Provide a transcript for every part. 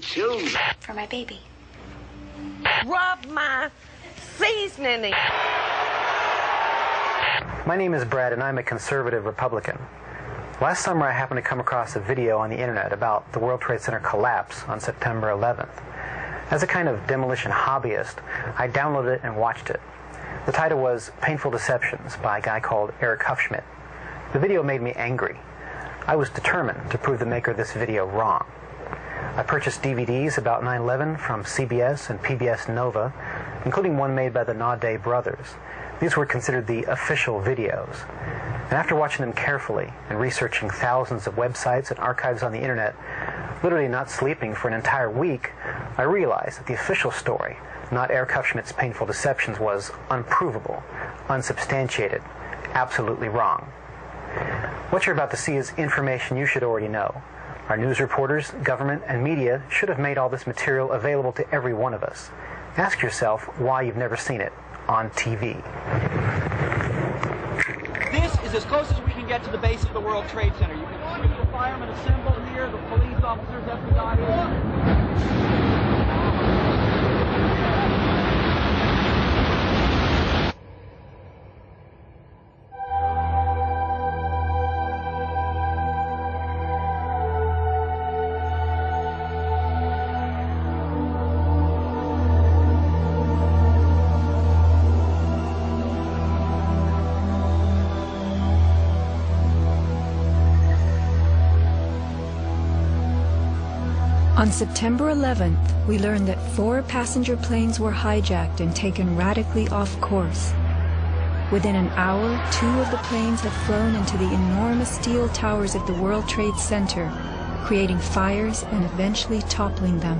choose? For my baby. Rub my seasoning. My name is Brad, and I'm a conservative Republican. Last summer, I happened to come across a video on the internet about the World Trade Center collapse on September 11th. As a kind of demolition hobbyist, I downloaded it and watched it. The title was Painful Deceptions by a guy called Eric Hufschmidt. The video made me angry. I was determined to prove the maker of this video wrong. I purchased DVDs about 9/11 from CBS and PBS Nova, including one made by the Naudet brothers. These were considered the official videos. And after watching them carefully and researching thousands of websites and archives on the internet, literally not sleeping for an entire week, I realized that the official story, not Eric Hufschmidt's Painful Deceptions, was unprovable, unsubstantiated, absolutely wrong. What you're about to see is information you should already know. Our news reporters, government, and media should have made all this material available to every one of us. Ask yourself why you've never seen it on TV. This is as close as we can get to the base of the World Trade Center. You can see the firemen assembled here, the police officers, FBI. On September 11th, we learned that 4 passenger planes were hijacked and taken radically off course. Within an hour, 2 of the planes had flown into the enormous steel towers of the World Trade Center, creating fires and eventually toppling them.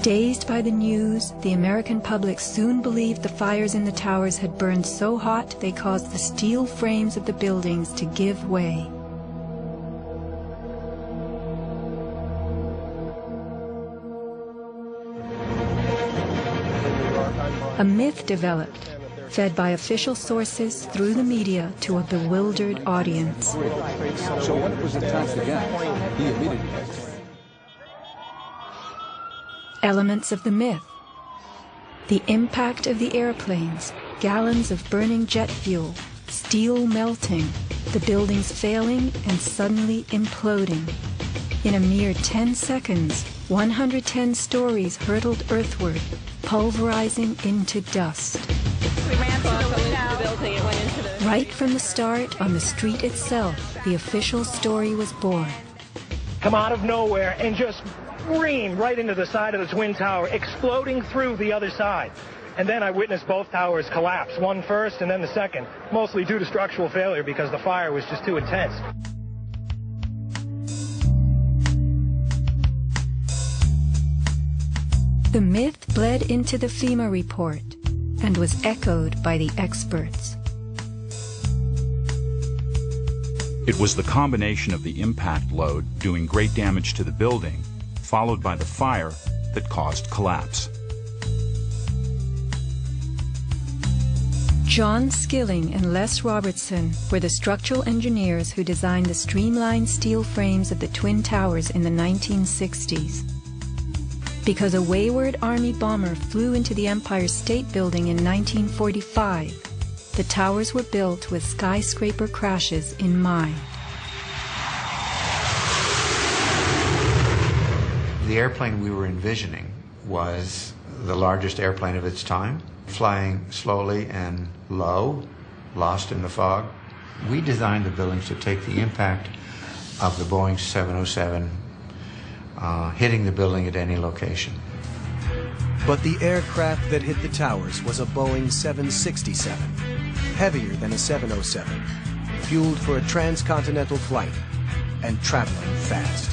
Dazed by the news, the American public soon believed the fires in the towers had burned so hot they caused the steel frames of the buildings to give way. A myth developed, fed by official sources through the media to a bewildered audience. So when it was attacked again, he immediately... Elements of the myth. The impact of the airplanes, gallons of burning jet fuel, steel melting, the buildings failing and suddenly imploding. In a mere 10 seconds, 110 stories hurtled earthward, pulverizing into dust. We ran through the building. It went into the... Right from the start, on the street itself, the official story was born. Come out of nowhere and just scream right into the side of the Twin Tower, exploding through the other side. And then I witnessed both towers collapse, one first and then the second, mostly due to structural failure because the fire was just too intense. The myth bled into the FEMA report and was echoed by the experts. It was the combination of the impact load doing great damage to the building, followed by the fire, that caused collapse. John Skilling and Les Robertson were the structural engineers who designed the streamlined steel frames of the Twin Towers in the 1960s. Because a wayward Army bomber flew into the Empire State Building in 1945, the towers were built with skyscraper crashes in mind. The airplane we were envisioning was the largest airplane of its time, flying slowly and low, lost in the fog. We designed the buildings to take the impact of the Boeing 707 hitting the building at any location. But the aircraft that hit the towers was a Boeing 767, heavier than a 707, fueled for a transcontinental flight, and traveling fast.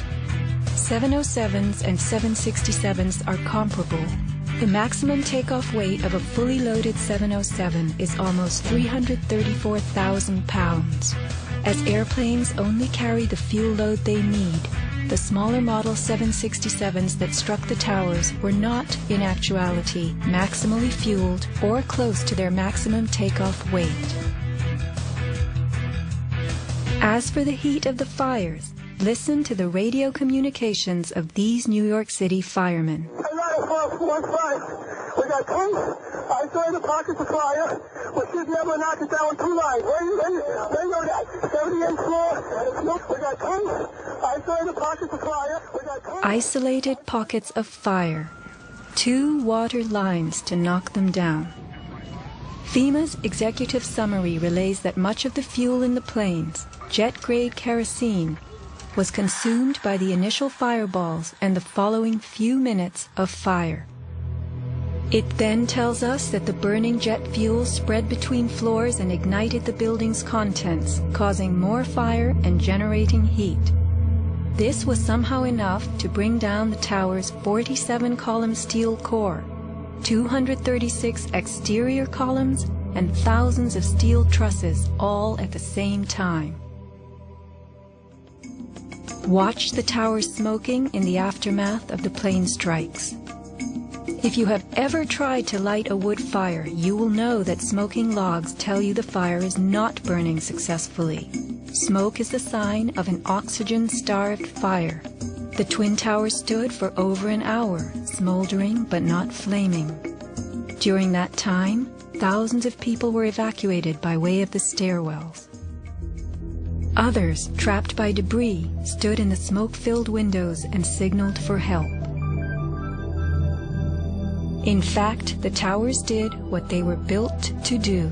707s and 767s are comparable. The maximum takeoff weight of a fully loaded 707 is almost 334,000 pounds. As airplanes only carry the fuel load they need, the smaller Model 767s that struck the towers were not, in actuality, maximally fueled or close to their maximum takeoff weight. As for the heat of the fires, listen to the radio communications of these New York City firemen. We got tanks. I saw the pockets of fire. We should be able to knock it down with 2 lines. Where you know that? 78th floor. We got tanks. I saw the pockets of fire. We got tanks. Isolated pockets of fire. 2 water lines to knock them down. FEMA's executive summary relays that much of the fuel in the planes, jet-grade kerosene, was consumed by the initial fireballs and the following few minutes of fire. It then tells us that the burning jet fuel spread between floors and ignited the building's contents, causing more fire and generating heat. This was somehow enough to bring down the tower's 47-column steel core, 236 exterior columns, and thousands of steel trusses all at the same time. Watch the towers smoking in the aftermath of the plane strikes. If you have ever tried to light a wood fire, you will know that smoking logs tell you the fire is not burning successfully. Smoke is the sign of an oxygen-starved fire. The Twin Towers stood for over an hour, smoldering but not flaming. During that time, thousands of people were evacuated by way of the stairwells. Others, trapped by debris, stood in the smoke-filled windows and signaled for help. In fact, the towers did what they were built to do.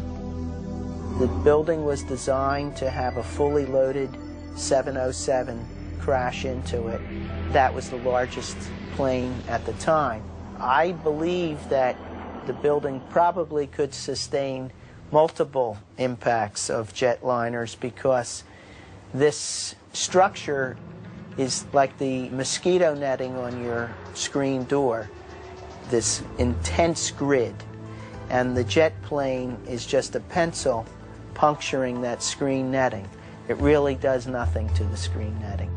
The building was designed to have a fully loaded 707 crash into it. That was the largest plane at the time. I believe that the building probably could sustain multiple impacts of jetliners because this structure is like the mosquito netting on your screen door, this intense grid, and the jet plane is just a pencil puncturing that screen netting. It really does nothing to the screen netting.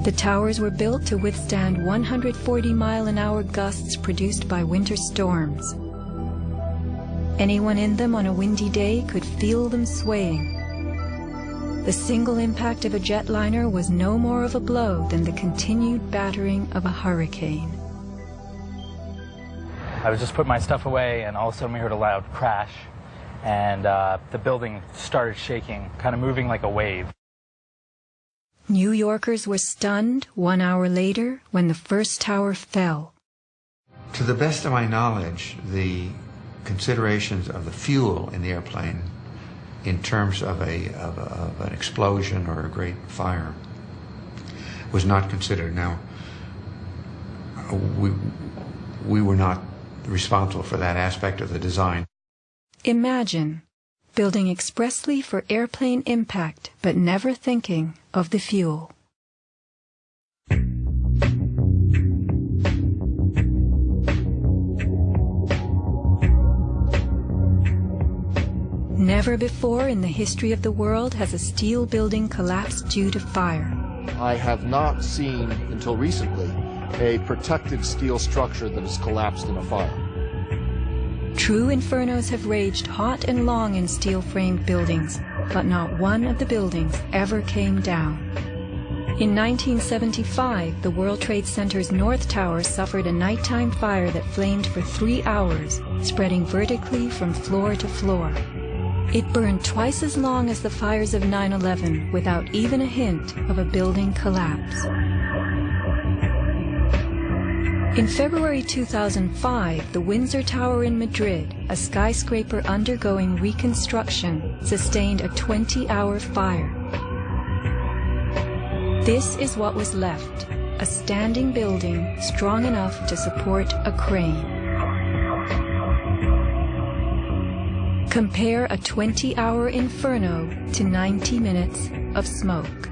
The towers were built to withstand 140-mile-an-hour gusts produced by winter storms. Anyone in them on a windy day could feel them swaying. The single impact of a jetliner was no more of a blow than the continued battering of a hurricane. I was just putting my stuff away, and all of a sudden we heard a loud crash, and the building started shaking, kind of moving like a wave. New Yorkers were stunned 1 hour later when the first tower fell. To the best of my knowledge, the considerations of the fuel in the airplane in terms of an explosion or a great fire was not considered. Now, we were not responsible for that aspect of the design. Imagine building expressly for airplane impact, but never thinking of the fuel. Never before in the history of the world has a steel building collapsed due to fire. I have not seen, until recently, a protected steel structure that has collapsed in a fire. True infernos have raged hot and long in steel-framed buildings, but not one of the buildings ever came down. In 1975, the World Trade Center's North Tower suffered a nighttime fire that flamed for 3 hours, spreading vertically from floor to floor. It burned twice as long as the fires of 9/11 without even a hint of a building collapse. In February 2005, the Windsor Tower in Madrid, a skyscraper undergoing reconstruction, sustained a 20-hour fire. This is what was left, a standing building strong enough to support a crane. Compare a 20-hour inferno to 90 minutes of smoke.